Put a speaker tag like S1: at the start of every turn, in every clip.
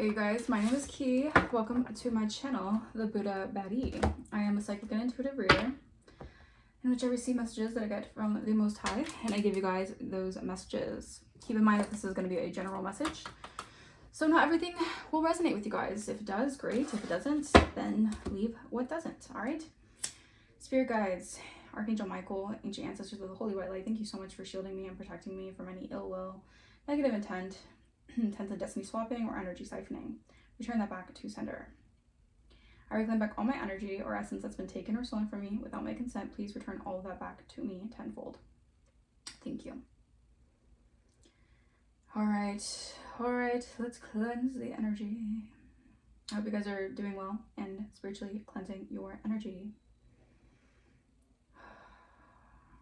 S1: Hey you guys, my name is Ki. Welcome to my channel, the Buddha Baddie. I am a psychic and intuitive reader in which I receive messages that I get from the Most High, and I give you guys those messages. Keep in mind that this is going to be a general message, so not everything will resonate with you guys. If it does, great. If it doesn't, then leave what doesn't. All right. Spirit guides, Archangel Michael, ancient ancestors of the Holy White Light, thank you so much for shielding me and protecting me from any ill will, negative intent of destiny swapping, or energy siphoning. Return that back to sender. I reclaim back all my energy or essence that's been taken or stolen from me without my consent. Please return all of that back to me tenfold. Thank you. All right, let's cleanse the energy. I hope you guys are doing well and spiritually cleansing your energy.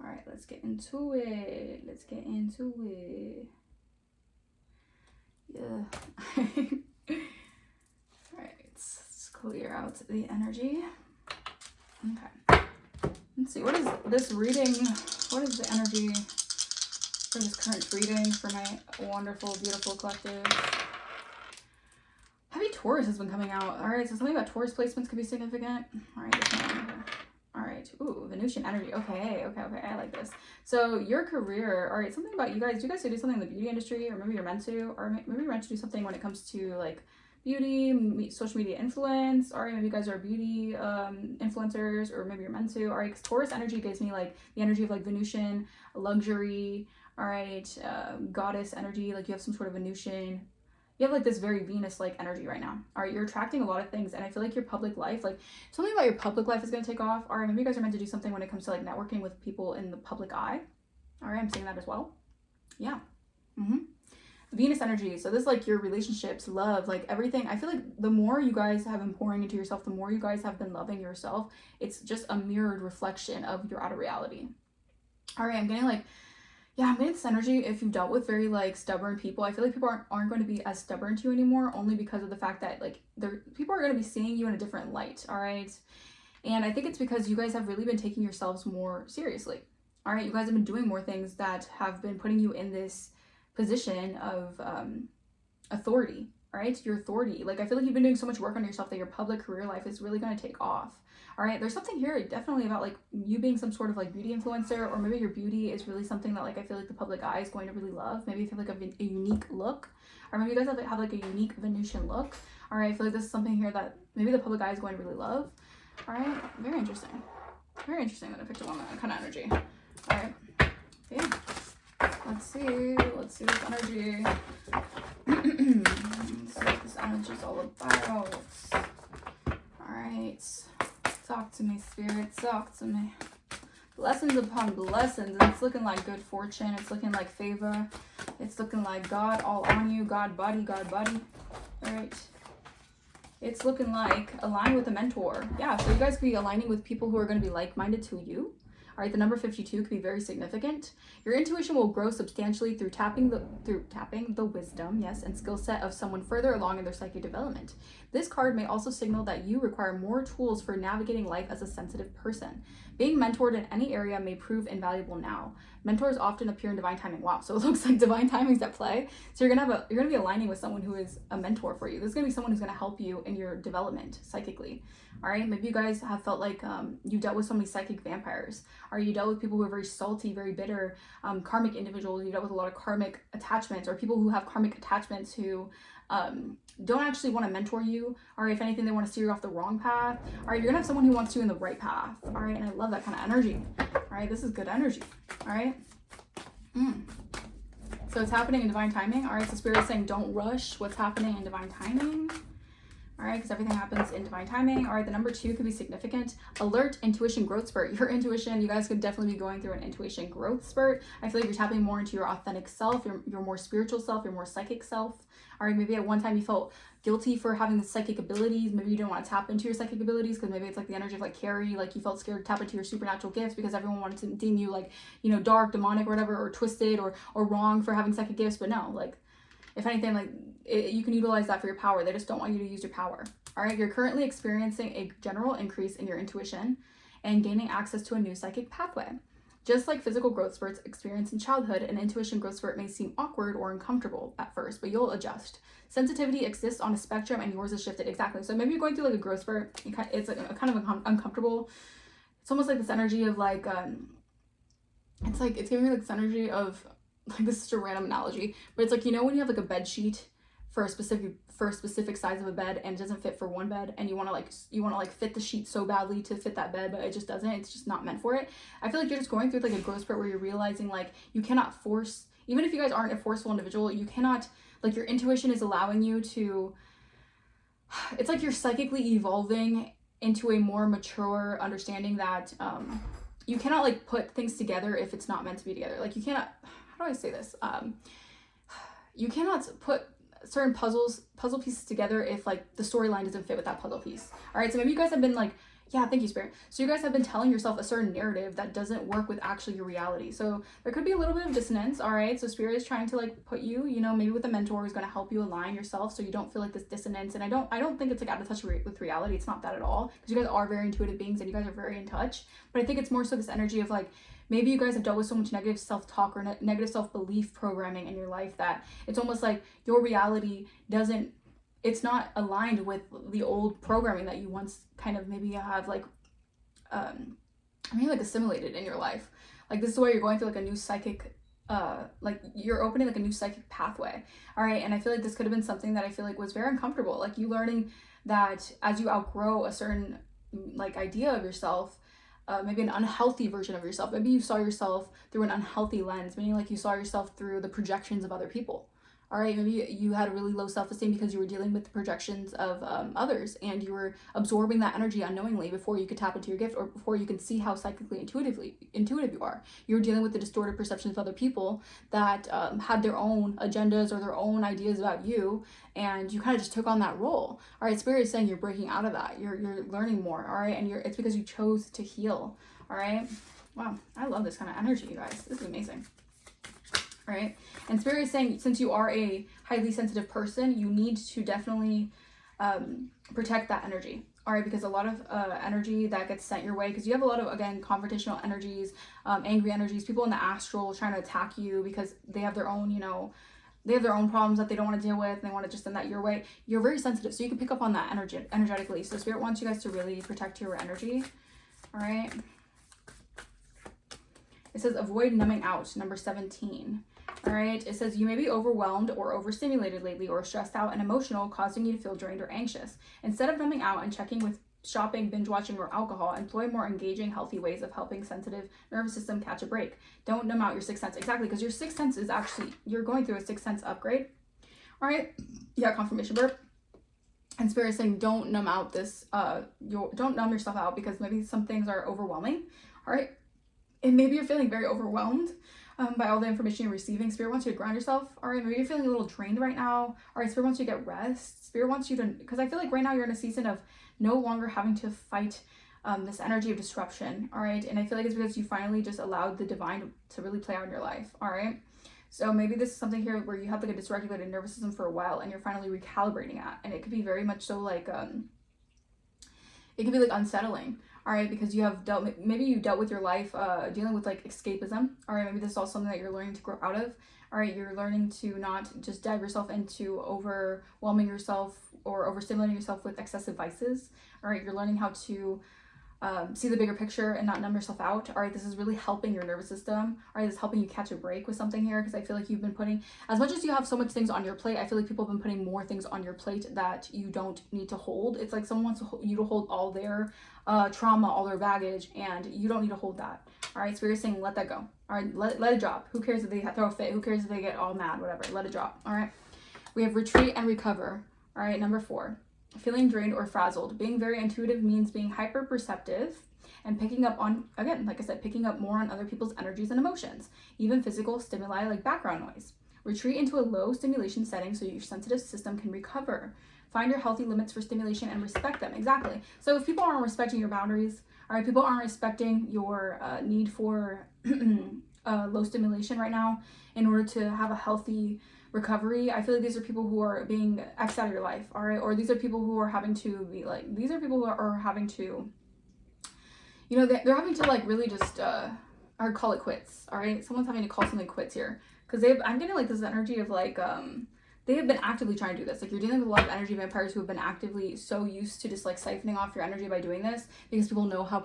S1: All right, let's get into it. Yeah. Alright, let's clear out the energy. Okay. Let's see, what is this reading? What is the energy for this current reading for my wonderful, beautiful collective? Heavy Taurus has been coming out. Alright, so something about Taurus placements could be significant. Alright, ooh, Venusian energy. Okay, I like this. So your career, alright, something about you guys. Do you guys do something in the beauty industry, or maybe you're meant to, or maybe you're meant to do something when it comes to like beauty, social media influence. Alright, maybe you guys are beauty influencers, or maybe you're meant to. Alright, because Taurus energy gives me like the energy of like Venusian, luxury, alright, goddess energy, like you have some sort of Venusian. You have like this very Venus-like energy right now. All right, you're attracting a lot of things, and I feel like your public life, like something about your public life is going to take off. All right, maybe you guys are meant to do something when it comes to like networking with people in the public eye. All right, I'm saying that as well. Yeah. Venus energy. So this is like your relationships, love, like everything. I feel like the more you guys have been pouring into yourself, the more you guys have been loving yourself. It's just a mirrored reflection of your outer reality. All right, I'm getting this energy. If you've dealt with very like stubborn people, I feel like people aren't going to be as stubborn to you anymore, only because of the fact that like people are going to be seeing you in a different light. All right, and I think it's because you guys have really been taking yourselves more seriously. All right, you guys have been doing more things that have been putting you in this position of authority. All right, your authority. Like I feel like you've been doing so much work on yourself that your public career life is really going to take off. All right, there's something here definitely about like you being some sort of like beauty influencer, or maybe your beauty is really something that like I feel like the public eye is going to really love. Maybe if you have like a unique look, or maybe you guys have like a unique Venusian look. All right, I feel like this is something here that maybe the public eye is going to really love. All right, very interesting that I picked up on that kind of energy. All right, yeah, let's see this energy. Let's see what this energy is all about. All right. Talk to me, spirit, talk to me. Blessings upon blessings. And it's looking like good fortune. It's looking like favor. It's looking like God all on you. God buddy. All right. It's looking like align with a mentor. Yeah, so you guys could be aligning with people who are going to be like-minded to you. All right, the number 52 could be very significant. Your intuition will grow substantially through tapping the wisdom, yes, and skill set of someone further along in their psychic development. This card may also signal that you require more tools for navigating life as a sensitive person. Being mentored in any area may prove invaluable now. Mentors often appear in divine timing. Wow, so it looks like divine timing's at play. So you're gonna be aligning with someone who is a mentor for you. This is gonna be someone who's gonna help you in your development psychically. All right, maybe you guys have felt like you dealt with so many psychic vampires, or you dealt with people who are very salty, very bitter, karmic individuals. You dealt with a lot of karmic attachments, or people who have karmic attachments who don't actually want to mentor you, or if anything, they want to steer you off the wrong path. All right, you're gonna have someone who wants you in the right path. All right, and I love that kind of energy. All right, this is good energy. All right. So it's happening in divine timing. All right, so Spirit is saying don't rush what's happening in divine timing. All right, because everything happens in divine timing. All right, the number 2 could be significant. Alert, intuition, growth spurt. Your intuition, you guys could definitely be going through an intuition growth spurt. I feel like you're tapping more into your authentic self, your more spiritual self, your more psychic self. All right, maybe at one time you felt guilty for having the psychic abilities. Maybe you didn't want to tap into your psychic abilities because maybe it's like the energy of like Carrie, like you felt scared to tap into your supernatural gifts because everyone wanted to deem you like, you know, dark, demonic, or whatever, or twisted or wrong for having psychic gifts. But no, like if anything, like you can utilize that for your power. They just don't want you to use your power. All right, you're currently experiencing a general increase in your intuition and gaining access to a new psychic pathway. Just like physical growth spurts experienced in childhood, an intuition growth spurt may seem awkward or uncomfortable at first, but you'll adjust. Sensitivity exists on a spectrum and yours is shifted. Exactly. So maybe you're going through like a growth spurt. It's like a kind of uncomfortable. It's almost like this energy of like, it's giving me like this energy of, like, this is such a random analogy, but it's like, you know, when you have like a bed sheet for a specific size of a bed and it doesn't fit for one bed, and you want to fit the sheet so badly to fit that bed, but it just doesn't, it's just not meant for it. I feel like you're just going through like a growth spurt where you're realizing like you cannot force, even if you guys aren't a forceful individual, you cannot, like, your intuition is allowing you to, it's like you're psychically evolving into a more mature understanding that you cannot like put things together if it's not meant to be together. Like, you cannot, how do I say this? You cannot put certain puzzle pieces together if like the storyline doesn't fit with that puzzle piece. All right, so maybe you guys have been like, yeah, thank you, Spirit. So you guys have been telling yourself a certain narrative that doesn't work with actually your reality. So there could be a little bit of dissonance. All right, so Spirit is trying to like put you, you know, maybe with a mentor who's going to help you align yourself so you don't feel like this dissonance. And I don't think it's like out of touch with reality. It's not that at all, because you guys are very intuitive beings and you guys are very in touch. But I think it's more so this energy of like, maybe you guys have dealt with so much negative self-talk or negative self-belief programming in your life that it's almost like your reality it's not aligned with the old programming that you once kind of maybe have like maybe like assimilated in your life. Like, this is why you're going through like a new psychic like you're opening like a new psychic pathway. All right, and I feel like this could have been something that I feel like was very uncomfortable, like you learning that as you outgrow a certain like idea of yourself, maybe an unhealthy version of yourself, maybe you saw yourself through an unhealthy lens, meaning like you saw yourself through the projections of other people. All right, maybe you had a really low self-esteem because you were dealing with the projections of others, and you were absorbing that energy unknowingly before you could tap into your gift or before you can see how psychically intuitive you are. You were dealing with the distorted perceptions of other people that had their own agendas or their own ideas about you, and you kind of just took on that role. All right, Spirit is saying you're breaking out of that. You're learning more. All right, and it's because you chose to heal. All right, wow, I love this kind of energy, you guys. This is amazing. Right? And Spirit is saying, since you are a highly sensitive person, you need to definitely protect that energy. All right, because a lot of energy that gets sent your way, because you have a lot of, again, confrontational energies, angry energies, people in the astral trying to attack you because they have their own, you know, they have their own problems that they don't want to deal with, and they want to just send that your way. You're very sensitive, so you can pick up on that energetically. So Spirit wants you guys to really protect your energy. All right. It says avoid numbing out, number 17. All right, it says you may be overwhelmed or overstimulated lately or stressed out and emotional, causing you to feel drained or anxious. Instead of numbing out and checking with shopping, binge watching, or alcohol, employ more engaging, healthy ways of helping sensitive nervous system catch a break. Don't numb out your sixth sense. Exactly, because your sixth sense is actually, you're going through a sixth sense upgrade. All right, yeah, confirmation burp. And Spirit is saying don't numb out this, don't numb yourself out, because maybe some things are overwhelming. All right, and maybe you're feeling very overwhelmed by all the information you're receiving. Spirit wants you to ground yourself. All right, maybe you're feeling a little drained right now. All right, Spirit wants you to get rest. Spirit wants you to, because I feel like right now you're in a season of no longer having to fight this energy of disruption. All right, and I feel like it's because you finally just allowed the divine to really play out in your life. All right, so maybe this is something here where you have like a dysregulated nervous system for a while and you're finally recalibrating at, and it could be very much so like it could be like unsettling. All right, because you have maybe you dealt with your life dealing with like escapism. All right, maybe this is all something that you're learning to grow out of. All right, you're learning to not just dive yourself into overwhelming yourself or overstimulating yourself with excessive vices. All right, you're learning how to see the bigger picture and not numb yourself out. All right, this is really helping your nervous system. All right, this is helping you catch a break with something here, because I feel like you've been putting, as much as you have so much things on your plate, I feel like people have been putting more things on your plate that you don't need to hold. It's like someone wants you to hold all their trauma, all their baggage, and you don't need to hold that. All right, so we're saying let that go. All right, let it drop. Who cares if they throw a fit? Who cares if they get all mad? Whatever, let it drop. All right, we have retreat and recover. All right, number 4, feeling drained or frazzled. Being very intuitive means being hyper perceptive and picking up on, again, like I said, picking up more on other people's energies and emotions, even physical stimuli like background noise. Retreat into a low stimulation setting so your sensitive system can recover. Find your healthy limits for stimulation and respect them. Exactly. So if people aren't respecting your boundaries, all right, people aren't respecting your need for low stimulation right now in order to have a healthy recovery, I feel like these are people who are being X'd out of your life, all right? Or these are people who are having to be like, these are people who are having to, you know, they're having to like really just or call it quits. All right, someone's having to call something quits here, because I'm getting like this energy of like they have been actively trying to do this. Like, you're dealing with a lot of energy vampires who have been actively so used to just like siphoning off your energy by doing this, because people know how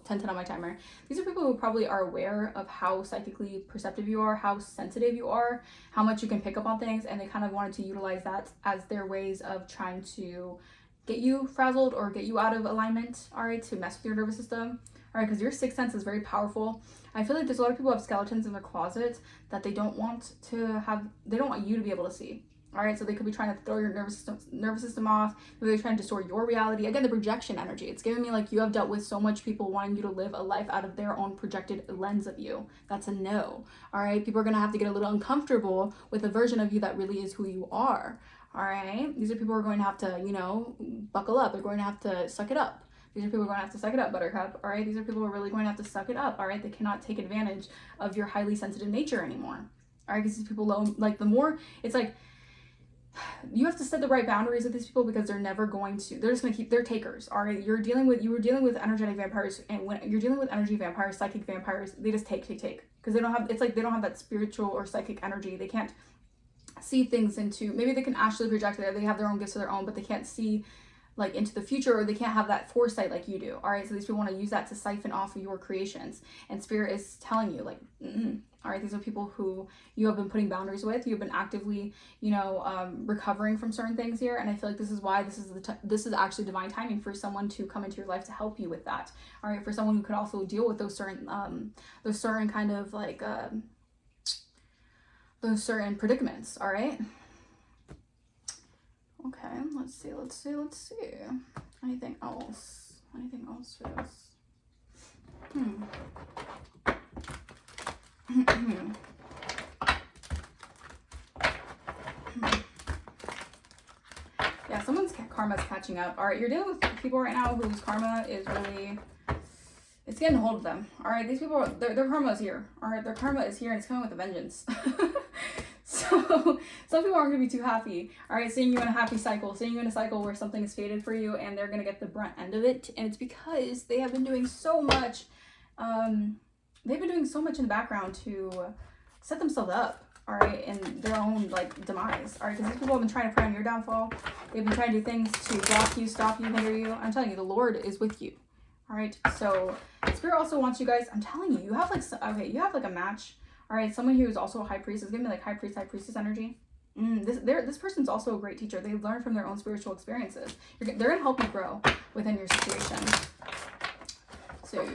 S1: 10 on my timer. These are people who probably are aware of how psychically perceptive you are, how sensitive you are, how much you can pick up on things, and they kind of wanted to utilize that as their ways of trying to get you frazzled or get you out of alignment, all right, to mess with your nervous system. All right, because your sixth sense is very powerful. I feel like there's a lot of people who have skeletons in their closet that they don't want you to be able to see. All right, so they could be trying to throw your nervous system off. Maybe they're trying to distort your reality. Again, the projection energy. It's giving me like you have dealt with so much people wanting you to live a life out of their own projected lens of you. That's a no. All right, people are gonna have to get a little uncomfortable with a version of you that really is who you are. All right, these are people who are going to have to, you know, buckle up. They're going to have to suck it up. These are people who are going to have to suck it up, Buttercup. All right, these are people who are really going to have to suck it up. All right, they cannot take advantage of your highly sensitive nature anymore. All right, because these people, like, the more, it's like, you have to set the right boundaries with these people, because they're never going to, they're just going to keep, they're takers. All right, you were dealing with energetic vampires, and when you're dealing with energy vampires, psychic vampires, they just take, because they don't have, it's like they don't have that spiritual or psychic energy. They can't see things into, maybe they can actually project it, they have their own gifts of their own, but they can't see like into the future, or they can't have that foresight like you do. All right, so these people want to use that to siphon off of your creations, and spirit is telling you like, all right, these are people who you have been putting boundaries with. You've been actively, you know, recovering from certain things here, and I feel like this is why this is actually divine timing for someone to come into your life to help you with that. All right, for someone who could also deal with those certain kind of like those certain predicaments. All right. Okay, let's see. Anything else for this? Yeah, someone's karma's catching up. All right, you're dealing with people right now whose karma is really, it's getting a hold of them. All right, these people, their karma is here. All right, their karma is here, and it's coming with a vengeance. So some people aren't going to be too happy. All right, seeing you in a happy cycle, seeing you in a cycle where something is fated for you, and they're going to get the brunt end of it. And it's because they have been doing so much. They've been doing so much in the background to set themselves up, all right, in their own like demise. All right, because these people have been trying to prey on your downfall. They've been trying to do things to block you, stop you, hinder you. I'm telling you, the Lord is with you. All right, so Spirit also wants you guys. I'm telling you, you have like you have like a match. All right, someone who is also a high priestess. Give me like high priestess energy. This person's also a great teacher. They've learned from their own spiritual experiences. They're gonna help you grow within your situation. So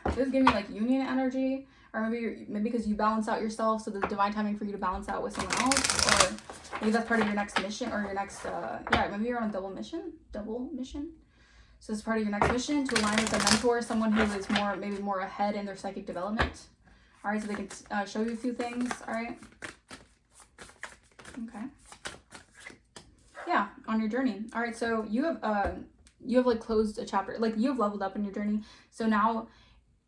S1: this is giving me like union energy, or maybe because you balance out yourself, so there's divine timing for you to balance out with someone else, or maybe that's part of your next mission, or your next maybe you're on a double mission. So it's part of your next mission to align with a mentor, someone who is more ahead in their psychic development. All right, so they can show you a few things. All right. Okay. Yeah, on your journey. All right, so you have like closed a chapter, like you have leveled up in your journey. So now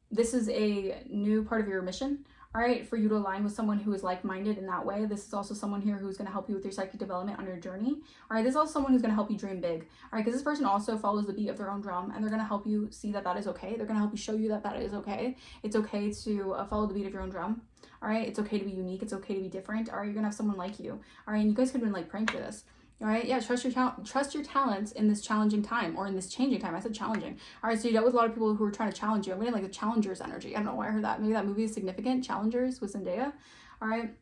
S1: this is a new part of your mission. All right, for you to align with someone who is like-minded in that way. This is also someone here who's going to help you with your psychic development on your journey. All right, this is also someone who's going to help you dream big. All right, because this person also follows the beat of their own drum, and they're going to help you see that is okay. They're going to help you show you that is okay. It's okay to follow the beat of your own drum. All right, it's okay to be unique. It's okay to be different. All right, you're going to have someone like you. All right, and you guys could have been like praying for this. All right, yeah, trust your talents in this challenging time, or in this changing time. I said challenging. All right, so you dealt with a lot of people who were trying to challenge you. I'm getting like the challengers energy. I don't know why I heard that. Maybe that movie is significant. Challengers with Zendaya. All right,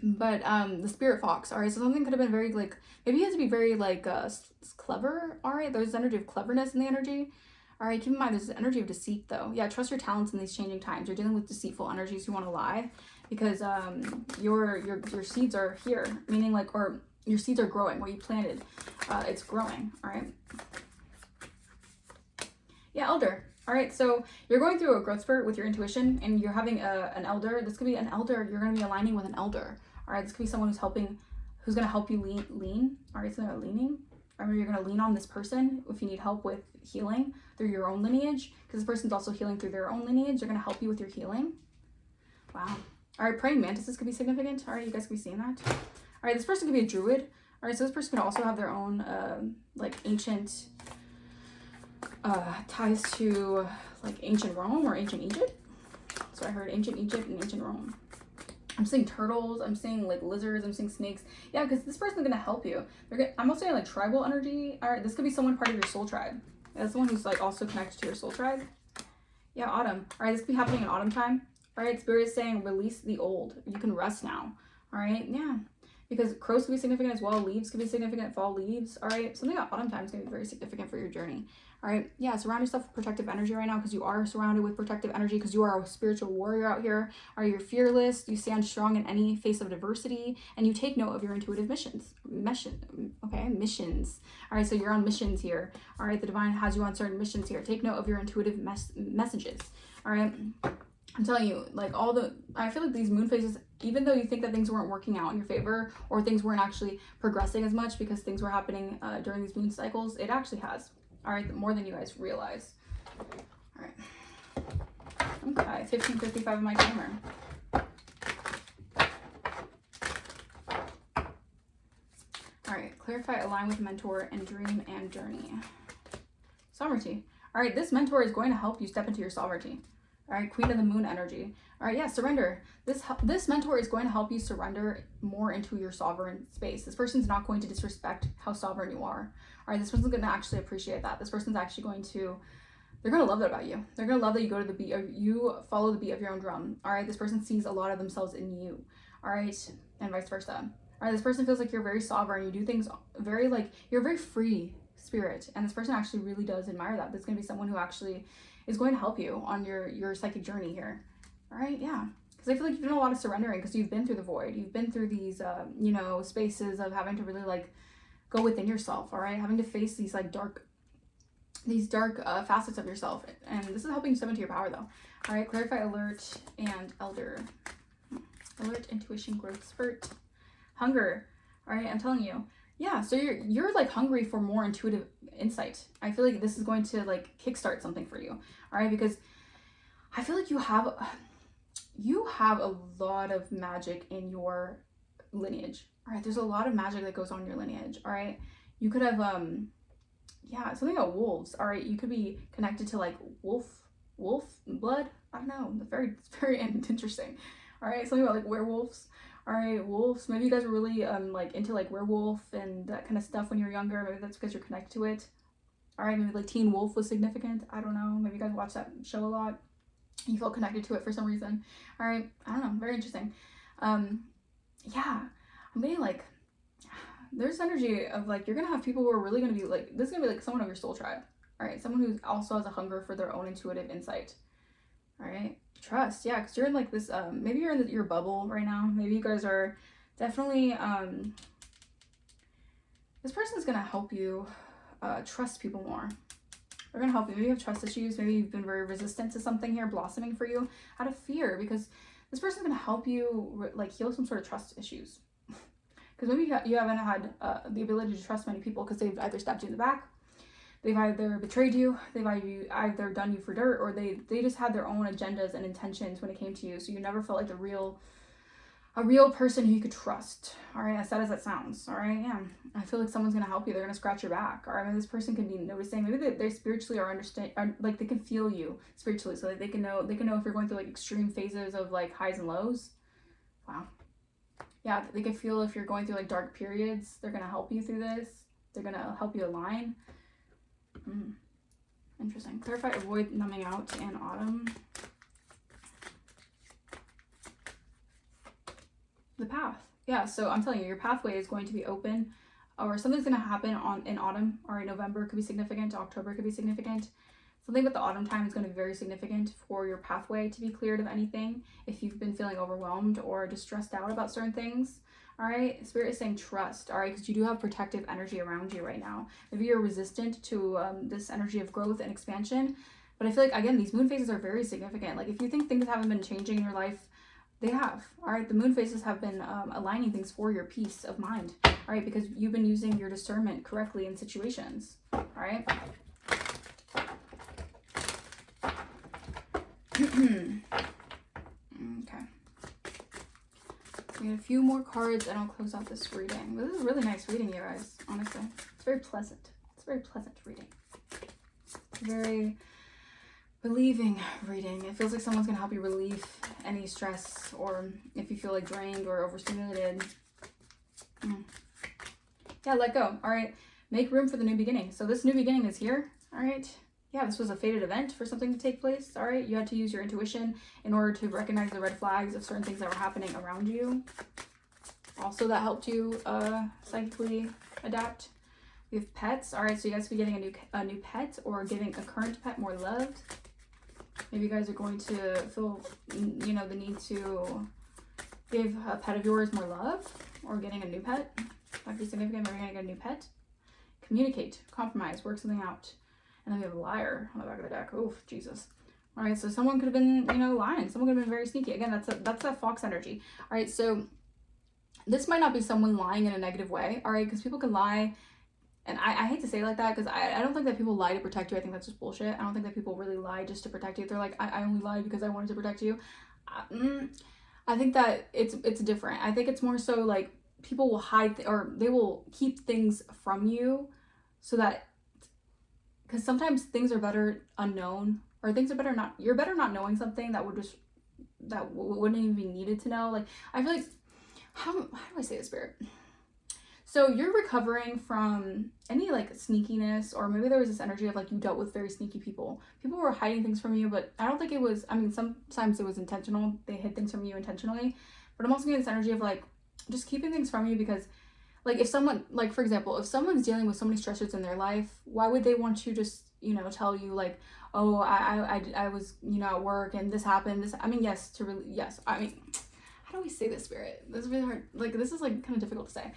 S1: but the spirit fox. All right, so something could have been very like, maybe you have to be very like clever. All right, there's energy of cleverness in the energy. All right, keep in mind there's an energy of deceit though. Yeah, trust your talents in these changing times. You're dealing with deceitful energies who want to lie, because your seeds are here, meaning like, or your seeds are growing. What you planted, it's growing. All right. Yeah, elder. All right, so you're going through a growth spurt with your intuition, and you're having an elder. This could be an elder. You're going to be aligning with an elder. All right, this could be someone who's going to help you lean. All right, so they're leaning. Or maybe you're going to lean on this person if you need help with healing through your own lineage, because this person's also healing through their own lineage. They're going to help you with your healing. Wow. All right, praying mantises could be significant. All right, you guys could be seeing that. All right, this person could be a druid. All right, so this person could also have their own like ancient ties to like ancient Rome or ancient Egypt. So I heard ancient Egypt and ancient Rome. I'm seeing turtles, I'm seeing like lizards, I'm seeing snakes. Yeah, because this person's gonna help you. I'm also saying like tribal energy. All right, this could be someone part of your soul tribe. That's someone who's like also connected to your soul tribe. Yeah, autumn. All right, this could be happening in autumn time. All right, Spirit is saying release the old. You can rest now. All right, yeah. Because crows could be significant as well. Leaves could be significant. Fall leaves. All right, something about autumn time is going to be very significant for your journey. All right, yeah, surround yourself with protective energy right now because you are surrounded with protective energy because you are a spiritual warrior out here. Are you fearless? You stand strong in any face of adversity, and you take note of your intuitive missions. Missions. All right, so you're on missions here. All right, the divine has you on certain missions here. Take note of your intuitive messages. All right. I'm telling you, like I feel like these moon phases, even though you think that things weren't working out in your favor or things weren't actually progressing as much because things were happening during these moon cycles, it actually has. All right, more than you guys realize. All right. Okay, 1555 of my timer. All right, clarify, align with mentor and dream and journey. Sovereignty. All right, this mentor is going to help you step into your sovereignty. All right, Queen of the Moon energy. All right, yeah, surrender. This mentor is going to help you surrender more into your sovereign space. This person's not going to disrespect how sovereign you are. All right, this person's going to actually appreciate that. This person's actually going to, they're going to love that about you. They're going to love that you go to the beat, or you follow the beat of your own drum. All right, this person sees a lot of themselves in you. All right, and vice versa. All right, this person feels like you're very sovereign. You do things very like, you're a very free spirit. And this person actually really does admire that. There's going to be someone who actually is going to help you on your psychic journey here. All right, yeah. Because I feel like you've done a lot of surrendering because you've been through the void. You've been through these, spaces of having to really like go within yourself. All right, having to face these like dark facets of yourself. And this is helping you step into your power though. All right, clarify, alert, and elder. Alert, intuition, growth spurt, hunger. All right, I'm telling you. Yeah, so you're like hungry for more intuitive insight. I feel like this is going to like kickstart something for you. All right, because I feel like you have a lot of magic in your lineage. All right, there's a lot of magic that goes on in your lineage. All right, you could have something about wolves. All right, you could be connected to like wolf blood. I don't know. It's very interesting. All right, something about like werewolves. All right, wolves. Maybe you guys were really like into like werewolf and that kind of stuff when you were younger. Maybe that's because you're connected to it. All right, maybe like Teen Wolf was significant. I don't know. Maybe you guys watch that show a lot. You felt connected to it for some reason. All right, I don't know. Very interesting. Yeah, I'm getting like, there's energy of like, you're going to have people who are really going to be like, this is going to be like someone of your soul tribe. All right, someone who also has a hunger for their own intuitive insight. All right, trust. Yeah, because you're in like this, maybe you're in your bubble right now. Maybe you guys are definitely, this person's going to help you trust people more. They're going to help you. Maybe you have trust issues. Maybe you've been very resistant to something here blossoming for you out of fear, because this person's going to help you like heal some sort of trust issues. Because maybe you haven't had the ability to trust many people because they've either stabbed you in the back, they've either betrayed you, they've either done you for dirt, or they just had their own agendas and intentions when it came to you. So you never felt like a real person who you could trust. All right, as sad as that sounds. All right, yeah. I feel like someone's gonna help you. They're gonna scratch your back. All right, maybe this person can be noticing. Maybe they spiritually like they can feel you spiritually, so that they can know if you're going through like extreme phases of like highs and lows. Wow. Yeah, they can feel if you're going through like dark periods. They're gonna help you through this. They're gonna help you align. Interesting. Clarify, avoid numbing out in autumn. The path. Yeah, so I'm telling you, your pathway is going to be open, or something's going to happen in autumn. All right, November could be significant, October could be significant. Something with the autumn time is going to be very significant for your pathway to be cleared of anything. If you've been feeling overwhelmed or just stressed out about certain things, all right, Spirit is saying trust, all right, because you do have protective energy around you right now. Maybe you're resistant to this energy of growth and expansion, but I feel like, again, these moon phases are very significant. Like, if you think things haven't been changing in your life, they have. All right, the moon phases have been aligning things for your peace of mind. All right, because you've been using your discernment correctly in situations. All right. Okay. We have a few more cards and I'll close out this reading. This is a really nice reading, you guys. Honestly, it's very pleasant. It's very pleasant reading. Very, relieving reading. It feels like someone's gonna help you relieve any stress, or if you feel like drained or overstimulated. Yeah, let go. All right, make room for the new beginning. So this new beginning is here. All right. Yeah, this was a fated event for something to take place. All right, you had to use your intuition in order to recognize the red flags of certain things that were happening around you. Also, that helped you psychically adapt. We have pets. All right, so you guys could be getting a new pet, or giving a current pet more love. Maybe you guys are going to feel, you know, the need to give a pet of yours more love, or getting a new pet. That could be significant. Maybe you're going to get a new pet. Communicate, compromise, work something out. And then we have a liar on the back of the deck. Oh, Jesus. All right, so someone could have been, you know, lying. Someone could have been very sneaky. Again, that's a fox energy. All right, so this might not be someone lying in a negative way. All right, because people can lie. And I hate to say it like that, because I don't think that people lie to protect you. I think that's just bullshit. I don't think that people really lie just to protect you. They're like, I only lied because I wanted to protect you. I think that it's different. I think it's more so like people will hide or they will keep things from you, so that, because sometimes things are better unknown, or things are better not, you're better not knowing something that wouldn't even be needed to know. Like, I feel like, how do I say this, Spirit? So you're recovering from any like sneakiness, or maybe there was this energy of like you dealt with very sneaky people. People were hiding things from you, but I don't think it was, I mean, sometimes it was intentional. They hid things from you intentionally, but I'm also getting this energy of like just keeping things from you, because like if someone, like for example, if someone's dealing with so many stressors in their life, why would they want to just, you know, tell you like, oh, I was, you know, at work and this happened, this, I mean, yes, I mean, how do we say this, Spirit? This is really hard. Like, this is like kind of difficult to say.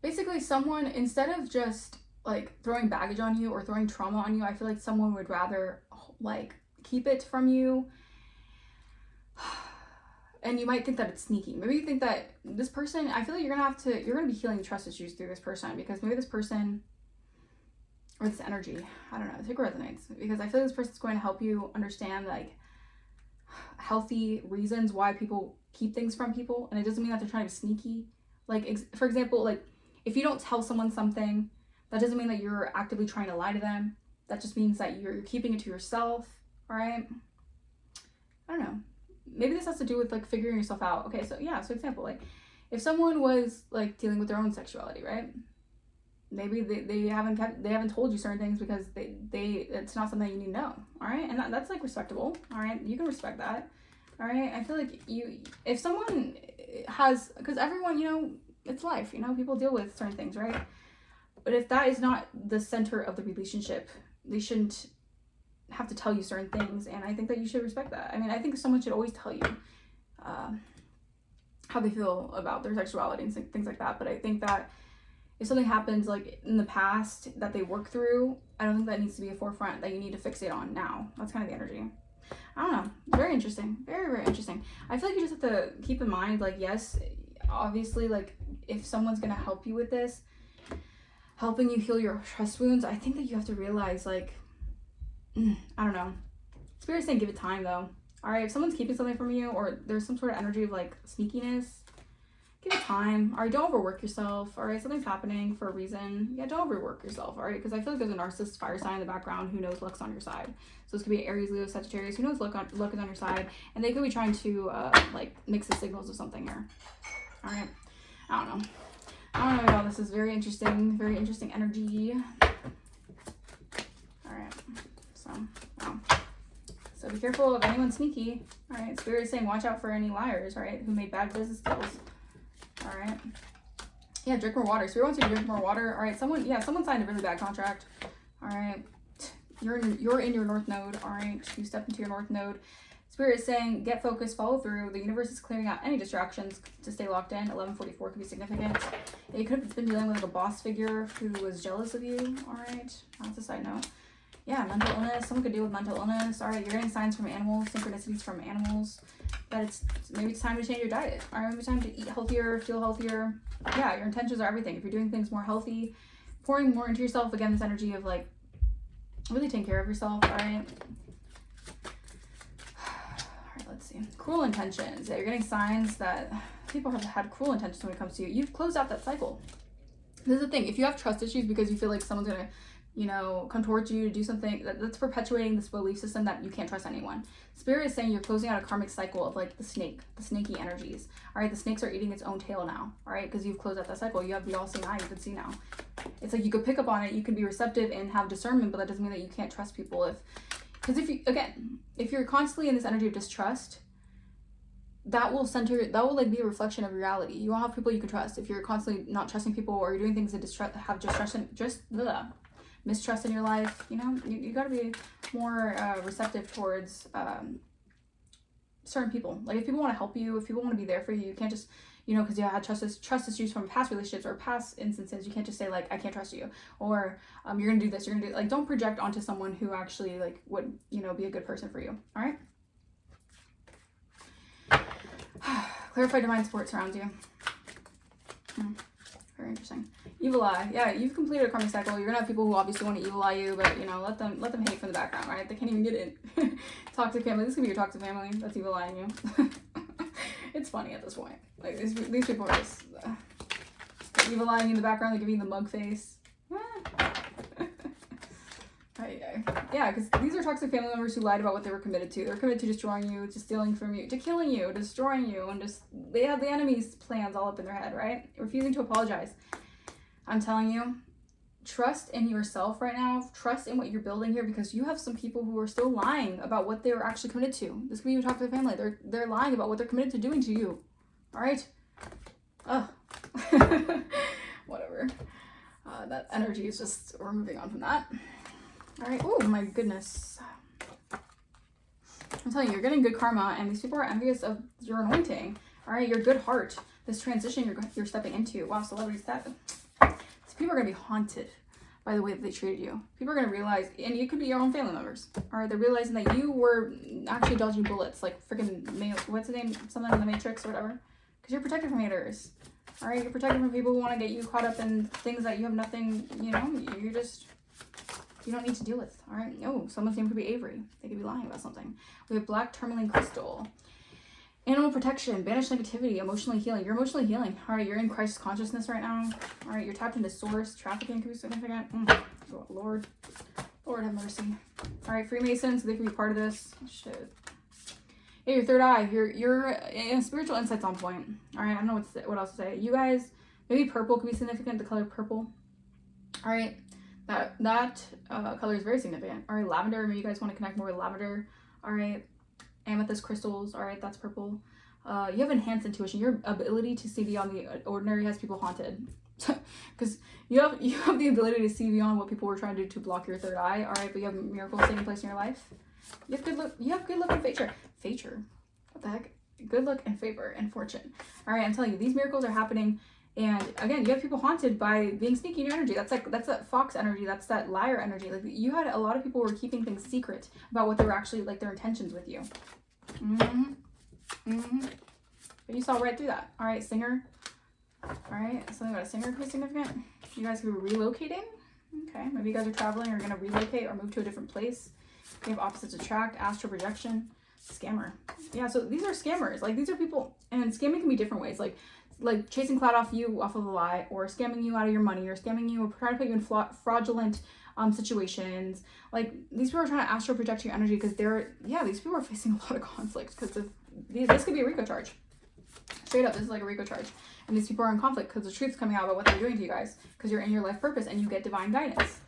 S1: Basically someone, instead of just like throwing baggage on you or throwing trauma on you, I feel like someone would rather like keep it from you. And you might think that it's sneaky. Maybe you think that this person, I feel like you're gonna be healing trust issues through this person, because maybe this person, or this energy, I don't know, take what resonates, because I feel like this person's going to help you understand like healthy reasons why people keep things from people. And it doesn't mean that they're trying to be sneaky. Like, for example, like if you don't tell someone something, that doesn't mean that you're actively trying to lie to them. That just means that you're keeping it to yourself. All right, I don't know, maybe this has to do with like figuring yourself out. Okay, so yeah, so example, like if someone was like dealing with their own sexuality, right? Maybe they haven't told you certain things because it's not something you need to know. All right, and that's like respectable. All right, you can respect that. All right, I feel like if someone has, because everyone, you know, it's life, you know, people deal with certain things, right? But if that is not the center of the relationship, they shouldn't have to tell you certain things, and I think that you should respect that. I mean, I think someone should always tell you how they feel about their sexuality and things like that. But I think that if something happens like in the past that they work through, I don't think that needs to be a forefront that you need to fixate on now. That's kind of the energy. I don't know. Very interesting. Very, very interesting. I feel like you just have to keep in mind, like, yes, obviously, like, if someone's going to help you with this, helping you heal your trust wounds, I think that you have to realize, like, I don't know. Spirit's saying give it time, though. All right, if someone's keeping something from you, or there's some sort of energy of, like, sneakiness, give it time. All right, don't overwork yourself. All right, something's happening for a reason. Yeah, don't overwork yourself. All right, because I feel like there's a narcissist fire sign in the background. Who knows luck's on your side? So this could be Aries, Leo, Sagittarius. Who knows luck is on your side, and they could be trying to like mix the signals of something here. All right, I don't know, y'all. This is very interesting energy. All right, so wow. So be careful of anyone sneaky. All right, Spirit is saying watch out for any liars. All right, who made bad business deals. All right. Yeah, drink more water. Spirit wants you to drink more water. All right, someone signed a really bad contract. All right, you're in your north node. All right, you step into your north node. Spirit is saying get focused, follow through. The universe is clearing out any distractions to stay locked in. 1144 could be significant. You could have been dealing with like a boss figure who was jealous of you. All right, that's a side note. Yeah, mental illness. Someone could deal with mental illness. All right, you're getting signs from animals, synchronicities from animals. That maybe it's time to change your diet. All right, maybe it's time to eat healthier, feel healthier. Yeah, your intentions are everything. If you're doing things more healthy, pouring more into yourself, again, this energy of like really taking care of yourself. All right. All right, let's see. Cruel intentions. Yeah, you're getting signs that people have had cruel intentions when it comes to you. You've closed out that cycle. This is the thing. If you have trust issues because you feel like someone's gonna, you know, come towards you to do something that's perpetuating this belief system that you can't trust anyone. Spirit is saying you're closing out a karmic cycle of like the snaky energies. All right, the snakes are eating its own tail now. All right, because you've closed out that cycle. You have the all-seeing eye. You can see now. It's like you could pick up on it. You can be receptive and have discernment, but that doesn't mean that you can't trust people. Because if you're constantly in this energy of distrust, that will like be a reflection of reality. You won't have people you can trust if you're constantly not trusting people, or you're doing things that mistrust in your life. You know, you got to be more receptive towards certain people. Like if people want to help you, if people want to be there for you, you can't just, you know, because you had trust issues from past relationships or past instances. You can't just say like, I can't trust you, or you're gonna do this, you're gonna do, like, don't project onto someone who actually like would, you know, be a good person for you. All right. Clarify divine support surrounds you. Very interesting. Evil eye. Yeah, you've completed a karmic cycle. You're gonna have people who obviously want to evil eye you, but you know, let them hate from the background, right? They can't even get in. Toxic family. This could be your toxic family that's evil eyeing you. It's funny at this point. Like these people are just evil eyeing you in the background. They're giving you the mug face. Yeah, because these are toxic family members who lied about what they were committed to. They're committed to destroying you, to stealing from you, to killing you, destroying you, and just, they have the enemy's plans all up in their head, right? Refusing to apologize. I'm telling you, trust in yourself right now. Trust in what you're building here, because you have some people who are still lying about what they were actually committed to. This could be your toxic family. They're lying about what they're committed to doing to you. All right? Ugh. Whatever. That energy is just, we're moving on from that. All right. Oh my goodness. I'm telling you, you're getting good karma, and these people are envious of your anointing. All right, your good heart, this transition you're stepping into. Wow, celebrity step. These people are gonna be haunted by the way that they treated you. People are gonna realize, and you could be your own family members. All right, they're realizing that you were actually dodging bullets, like freaking what's the name? Something in the Matrix or whatever. Because you're protected from haters. All right, you're protected from people who want to get you caught up in things that you have nothing. You know, you don't need to deal with. All right. Oh, someone's name could be Avery. They could be lying about something. We have black tourmaline crystal. Animal protection, banish negativity, emotionally healing. You're emotionally healing. All right. You're in crisis consciousness right now. All right. You're tapped into source. Trafficking could be significant. Oh, Lord have mercy. All right. Freemasons, they could be part of this. Shit. Yeah, your third eye. Your spiritual insight's on point. All right. I don't know what else to say. You guys, maybe purple could be significant. The color purple. All right. That color is very significant. All right, lavender. Maybe you guys want to connect more with lavender. All right, amethyst crystals. All right, that's purple. You have enhanced intuition. Your ability to see beyond the ordinary has people haunted, because you have the ability to see beyond what people were trying to do to block your third eye. All right, but you have miracles taking place in your life. You have good look. You have good luck and favor. What the heck? Good luck and favor and fortune. All right, I'm telling you, these miracles are happening. And again, you have people haunted by being sneaky in your energy. That's that fox energy. That's that liar energy. Like you had a lot of people who were keeping things secret about what they were actually, like, their intentions with you. But you saw right through that. All right, singer. All right, something about a singer could be significant. You guys could be relocating. Okay, maybe you guys are traveling or gonna relocate or move to a different place. You have opposites attract, astral projection, scammer. Yeah, so these are scammers. Like these are people, and scamming can be different ways. Like chasing clout off of a lie, or scamming you out of your money, or scamming you, or trying to put you in fraudulent situations. Like these people are trying to astral project your energy, because these people are facing a lot of conflict, because this could be a RICO charge. Straight up, this is like a RICO charge. And these people are in conflict because the truth's coming out about what they're doing to you guys, because you're in your life purpose and you get divine guidance.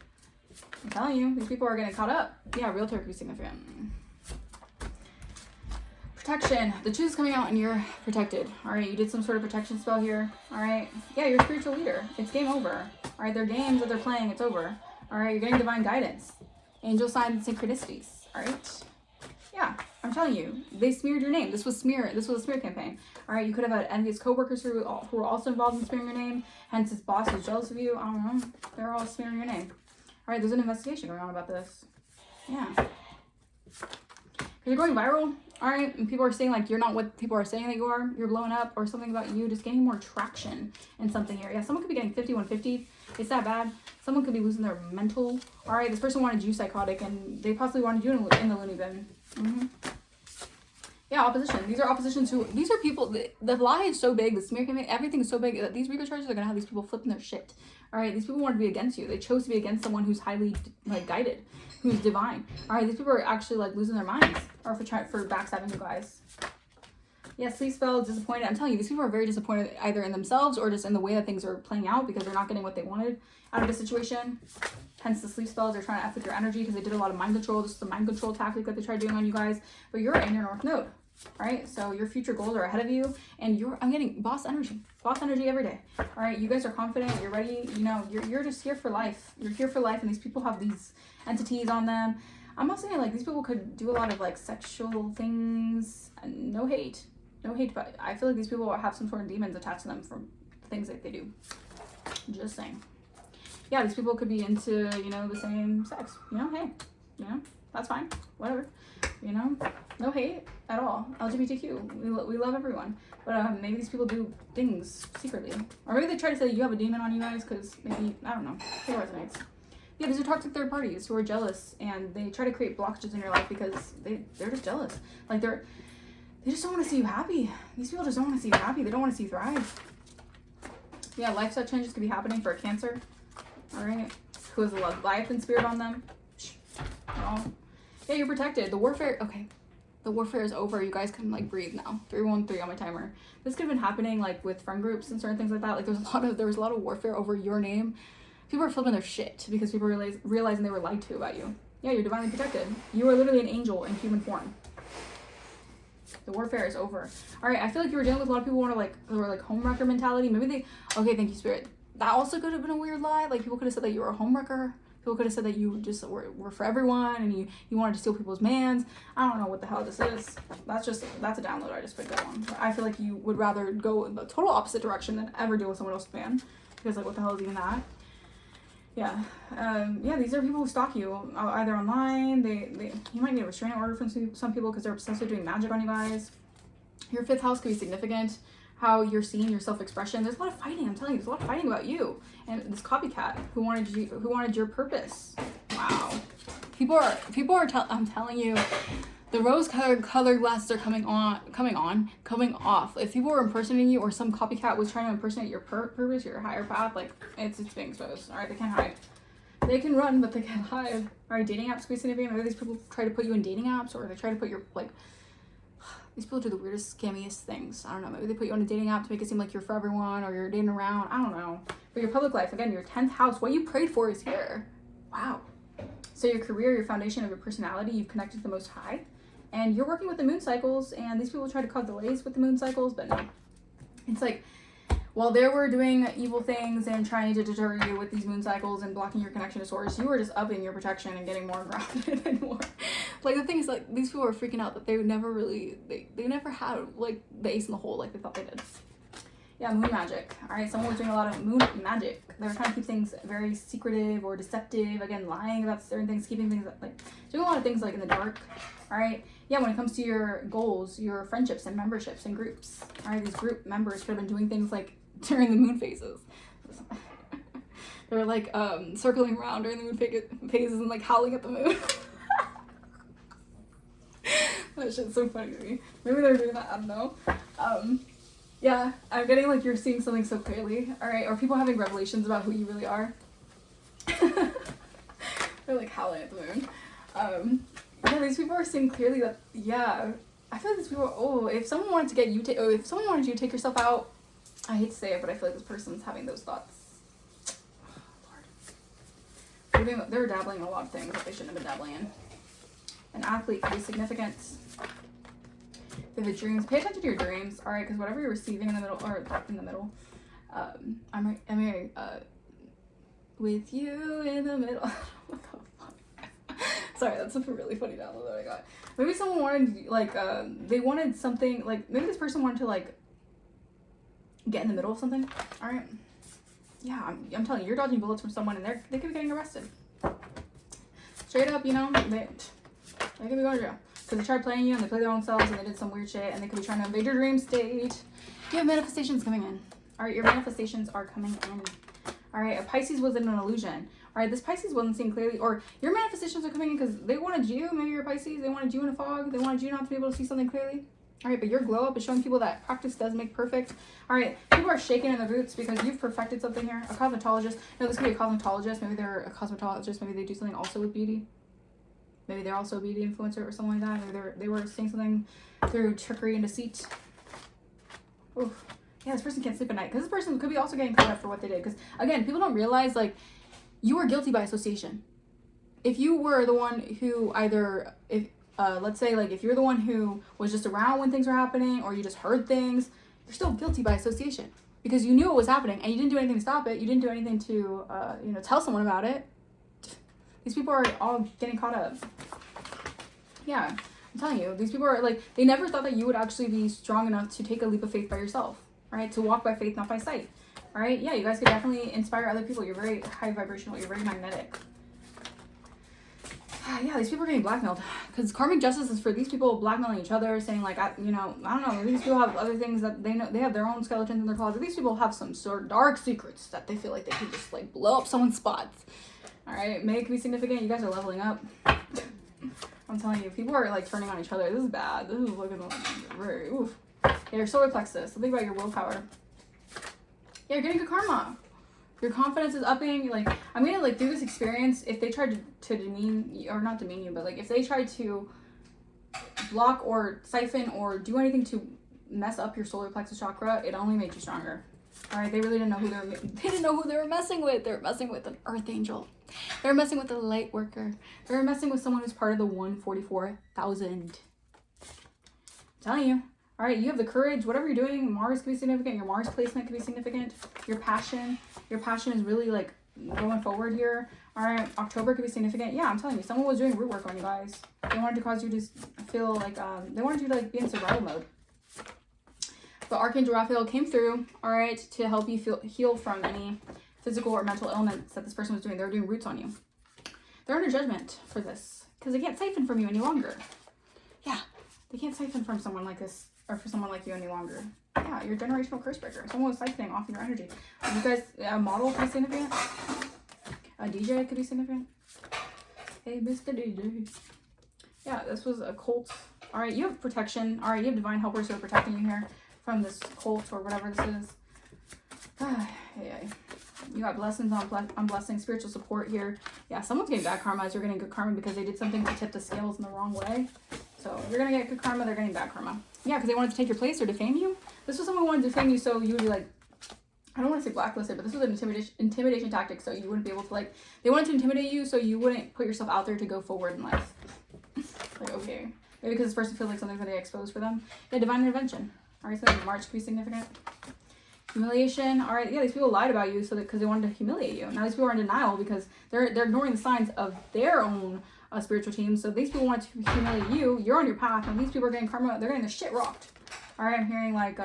S1: I'm telling you, these people are getting caught up. Yeah, realtor could be significant. Protection. The truth is coming out and you're protected. All right, you did some sort of protection spell here. All right, yeah, you're a spiritual leader. It's game over. All right, their games that they're playing, it's over. All right, you're getting divine guidance. Angel signs and synchronicities. All right, yeah, I'm telling you, they smeared your name. This was a smear campaign. All right, you could have had envious coworkers who were also involved in smearing your name. Hence, this boss is jealous of you. I don't know. They're all smearing your name. All right, there's an investigation going on about this. Yeah. You're going viral. All right, and people are saying like you're not what people are saying that you are. You're blowing up, or something about you just gaining more traction in something here. Yeah, someone could be getting 5150. It's that bad. Someone could be losing their mental. All right, this person wanted you psychotic, and they possibly wanted you in the loony bin. Yeah, opposition. These are oppositions who, these are people, the lie is so big, the smear campaign, everything is so big that these Rico charges are going to have these people flipping their shit. All right, these people want to be against you. They chose to be against someone who's highly, like, guided, who's divine. All right, these people are actually, like, losing their minds, or for backstabbing you guys. Yeah, sleep spell, disappointed. I'm telling you, these people are very disappointed either in themselves or just in the way that things are playing out because they're not getting what they wanted out of the situation. Hence the sleep spells. They're trying to F with your energy because they did a lot of mind control. This is the mind control tactic that they tried doing on you guys. But you're in your North Node, right? So your future goals are ahead of you, and I'm getting boss energy every day. All right, you guys are confident. You're ready. You know, you're just here for life. You're here for life, and these people have these entities on them. I'm not saying like these people could do a lot of like sexual things. No hate, but I feel like these people have some sort of demons attached to them from things that they do. Just saying. Yeah, these people could be into, you know, the same sex. You know, hey, you know, that's fine. Whatever. You know, no hate at all. LGBTQ, we love everyone. But maybe these people do things secretly. Or maybe they try to say you have a demon on you guys because maybe, I don't know, it resonates. Yeah, these are toxic third parties who are jealous and they try to create blockages in your life because they're just jealous. Like they just don't want to see you happy. These people just don't want to see you happy. They don't want to see you thrive. Yeah, lifestyle changes could be happening for a Cancer. All right, who has a Leviathan spirit on them. Oh. Yeah, you're protected. The warfare, okay. The warfare is over. You guys can like breathe now. 313 on my timer. This could have been happening like with friend groups and certain things like that. Like there was a lot of warfare over your name. People are flipping their shit because people realizing they were lied to about you. Yeah, you're divinely protected. You are literally an angel in human form. The warfare is over. All right, I feel like you were dealing with a lot of people who are like homewrecker mentality. Maybe okay, thank you, Spirit. That also could have been a weird lie. Like people could have said that you were a homewrecker. People could have said that you just were for everyone and you wanted to steal people's mans. I don't know what the hell this is. That's a download I just picked up on. I feel like you would rather go in the total opposite direction than ever deal with someone else's man. Because like what the hell is even that? Yeah. Yeah, these are people who stalk you either online. You might need a restraining order from some people because they're obsessed with doing magic on you guys. Your 5th house could be significant. How you're seeing your self-expression. There's a lot of fighting. I'm telling you, there's a lot of fighting about you and this copycat who wanted your purpose. Wow. People are. I'm telling you, the rose-colored glasses are coming off. If people were impersonating you or some copycat was trying to impersonate your purpose, your higher path, like it's being exposed. All right, they can't hide. They can run, but they can't hide. All right, dating apps could be significant. Maybe these people try to put you in dating apps, or they try to put your like. These people do the weirdest, scammiest things. I don't know. Maybe they put you on a dating app to make it seem like you're for everyone or you're dating around. I don't know. But your public life, again, your 10th house, what you prayed for is here. Wow. So your career, your foundation of your personality, you've connected to the Most High. And you're working with the moon cycles. And these people try to cause delays with the moon cycles. But no. It's like, while they were doing evil things and trying to deter you with these moon cycles and blocking your connection to source, you were just upping your protection and getting more grounded and more. Like the thing is, like these people are freaking out that they never really, they never had like the ace in the hole like they thought they did. Yeah, moon magic. All right, someone was doing a lot of moon magic. They were trying to keep things very secretive or deceptive. Again, lying about certain things, keeping things like doing a lot of things like in the dark. All right. Yeah, when it comes to your goals, your friendships and memberships and groups. All right, these group members could have been doing things like during the moon phases. They were like circling around during the moon phases and like howling at the moon. That shit's so funny to me. Maybe they're doing that, I don't know. Yeah, I'm getting like you're seeing something so clearly. All right, or people having revelations about who you really are. They're like howling at the moon. Yeah, these people are seeing clearly that, yeah, I feel like these people, if someone wanted to get you, if someone wanted you to take yourself out, I hate to say it, but I feel like this person's having those thoughts. Lord. They're dabbling in a lot of things that they shouldn't have been dabbling in. An athlete could be significant. Vivid dreams. Pay attention to your dreams, all right? Because whatever you're receiving in the middle, I'm with you in the middle. What the fuck? Sorry, that's a really funny download that I got. Maybe someone wanted, like, they wanted something, like, maybe this person wanted to, like, get in the middle of something, all right? Yeah, I'm telling you, you're dodging bullets from someone, and they could be getting arrested. Straight up, you know, they could be going to jail. Because they tried playing you, and they played their own selves, and they did some weird shit, and they could be trying to invade your dream state. You have manifestations coming in. All right, your manifestations are coming in. All right, a Pisces was in an illusion. All right, this Pisces wasn't seen clearly, or your manifestations are coming in because they wanted you, maybe you're a Pisces, they wanted you in a fog, they wanted you not to be able to see something clearly. All right, but your glow up is showing people that practice does make perfect. All right, people are shaking in their boots because you've perfected something here. A cosmetologist. No, this could be a cosmetologist. Maybe they're a cosmetologist. Maybe they do something also with beauty. Maybe they're also a beauty influencer or something like that. Maybe they were seeing something through trickery and deceit. Oof. Yeah, this person can't sleep at night because this person could be also getting caught up for what they did. Because again, people don't realize like you are guilty by association. If you were the one who either, if let's say like if you're the one who was just around when things were happening or you just heard things, you're still guilty by association because you knew what was happening and you didn't do anything to stop it. You didn't do anything to you know, tell someone about it. These people are all getting caught up. Yeah, I'm telling you, these people are like, they never thought that you would actually be strong enough to take a leap of faith by yourself, right? To walk by faith, not by sight. All right, yeah, you guys could definitely inspire other people. You're very high vibrational. You're very magnetic. Yeah, these people are getting blackmailed because karmic justice is for these people blackmailing each other, saying like, you know, I don't know, maybe these people have other things that they know, they have their own skeletons in their closet. These people have some sort of dark secrets that they feel like they can just like blow up someone's spots. All right, maybe it could be significant. You guys are leveling up. I'm telling you, people are like turning on each other. This is bad. This is looking very, oof. Yeah, your solar plexus. So think about your willpower. Yeah, you're getting good karma. Your confidence is upping. Like, I'm gonna like through this experience, if they tried to demean you, or not demean you, but like if they tried to block or siphon or do anything to mess up your solar plexus chakra, it only made you stronger. All right, they really didn't know who they were messing with. They were messing with an earth angel. They were messing with a light worker. They were messing with someone who's part of the 144,000. I'm telling you. All right, you have the courage. Whatever you're doing, Mars could be significant. Your Mars placement could be significant. Your passion is really like going forward here. All right, October could be significant. Yeah, I'm telling you, someone was doing root work on you guys. They wanted to cause you to feel like, they wanted you to like be in survival mode. But Archangel Raphael came through, all right, to help you heal from any physical or mental ailments that this person was doing. They were doing roots on you. They're under judgment for this because they can't siphon from you any longer. Yeah, they can't siphon from someone like this or for someone like you any longer. Yeah, you're a generational curse breaker. Someone was siphoning off your energy. You guys, a model could be significant. A DJ could be significant. Hey, Mr. DJ. Yeah, this was a cult. All right, you have protection. All right, you have divine helpers who are protecting you here from this cult or whatever this is. Yeah. You got blessings on blessings, spiritual support here. Yeah, someone's getting bad karma as you're getting good karma because they did something to tip the scales in the wrong way. So you're going to get good karma, they're getting bad karma. Yeah, because they wanted to take your place or defame you. This was someone who wanted to defame you so you would be like, I don't want to say blacklisted, but this was an intimidation tactic so you wouldn't be able to like, they wanted to intimidate you so you wouldn't put yourself out there to go forward in life. Like, okay. Maybe because this person feels like something's going to get exposed for them. Yeah, divine intervention. All right, so March could be significant. Humiliation. All right, yeah, these people lied about you so that because they wanted to humiliate you. Now these people are in denial because they're ignoring the signs of their own spiritual team. So these people want to humiliate you. You're on your path, and these people are getting karma. They're getting their shit rocked. All right, I'm hearing like,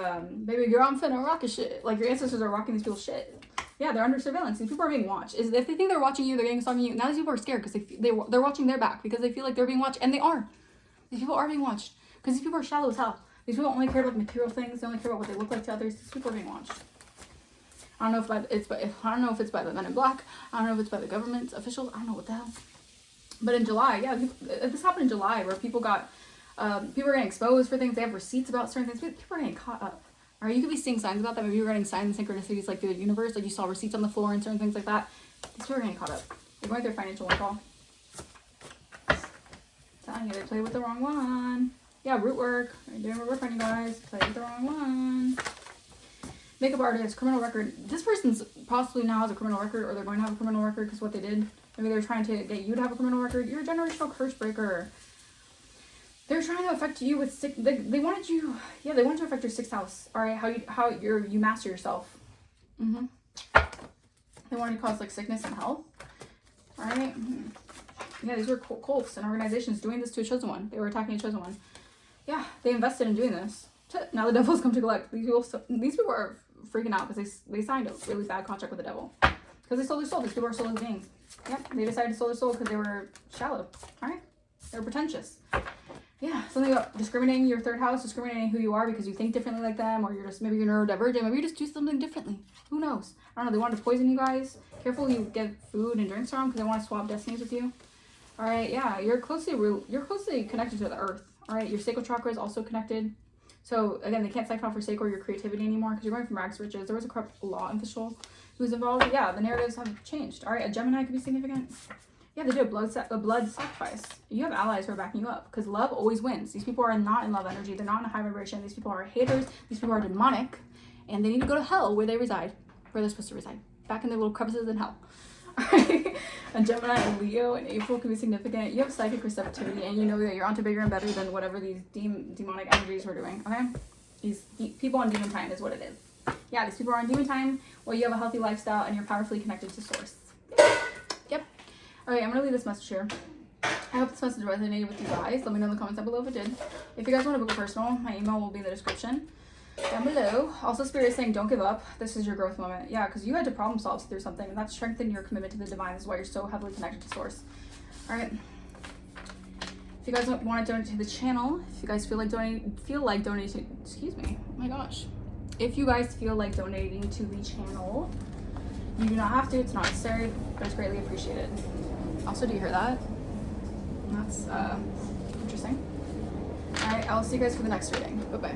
S1: baby girl, I'm finna rock your shit. Like your ancestors are rocking these people's shit. Yeah, they're under surveillance. These people are being watched. If they think they're watching you, they're getting stalking you. Now these people are scared because they're watching their back because they feel like they're being watched, and they are. These people are being watched because these people are shallow as hell. These people only care about material things. They only care about what they look like to others. These people are being watched. I don't know if it's by the men in black. I don't know if it's by the government officials. I don't know what the hell. But in July, yeah, this happened in July where people were getting exposed for things. They have receipts about certain things. People are getting caught up. All right, you could be seeing signs about that. Maybe you're getting signs and synchronicities like through the universe, like you saw receipts on the floor and certain things like that. These people are getting caught up. They're going through financial windfall. Telling you, they played with the wrong one. Yeah, root work. They're doing root work on you guys. Played with the wrong one. Makeup artist, criminal record. This person's possibly now has a criminal record, or they're going to have a criminal record because what they did. Maybe they're trying to get you to have a criminal record. You're a generational curse breaker. They're trying to affect you with sick. They wanted you. Yeah, they wanted to affect your sixth house. All right, how you master yourself. They wanted to cause like sickness and health. All right. Yeah, these were cults and organizations doing this to a chosen one. They were attacking a chosen one. Yeah, they invested in doing this. Now the devil's come to collect. These people are freaking out because they signed a really bad contract with the devil. Because they sold their soul. These people are soulless beings. Yep, they decided to sell their soul because they were shallow. All right? They were pretentious. Yeah, something about discriminating your third house, discriminating who you are because you think differently like them, or maybe you're neurodivergent, maybe you just do something differently. Who knows? I don't know. They wanted to poison you guys. Careful you get food and drinks from because they want to swap destinies with you. All right, yeah, you're closely connected to the earth. All right, your sacral chakra is also connected. So again, they can't siphon off your sacred or your creativity anymore because you're going from rags to riches. There was a corrupt law official who was involved. Yeah, the narratives have changed. All right, a Gemini could be significant. Yeah, they do a blood sacrifice. You have allies who are backing you up because love always wins. These people are not in love energy. They're not in a high vibration. These people are haters. These people are demonic, and they need to go to hell where they reside, where they're supposed to reside, back in their little crevices in hell. Alright, a Gemini and Leo in April can be significant. You have psychic receptivity, and you know that you're onto bigger and better than whatever these demonic energies were doing. Okay, these people on demon time is what it is. Yeah, these people are on demon time. Well, you have a healthy lifestyle, and you're powerfully connected to source. Yep. Okay, I'm gonna leave this message here. I hope this message resonated with you guys. Let me know in the comments down below if it did. If you guys want to book a personal, my email will be in the description down below. Also, Spirit is saying don't give up. This is your growth moment. Yeah, because you had to problem solve through something, and that strengthened your commitment to the divine. This is why you're so heavily connected to source. All right. If you guys want to donate to the channel, if you guys feel like donating, excuse me, oh my gosh. If you guys feel like donating to the channel, you do not have to. It's not necessary, but it's greatly appreciated. Also, do you hear that? That's interesting. All right, I'll see you guys for the next reading. Bye bye.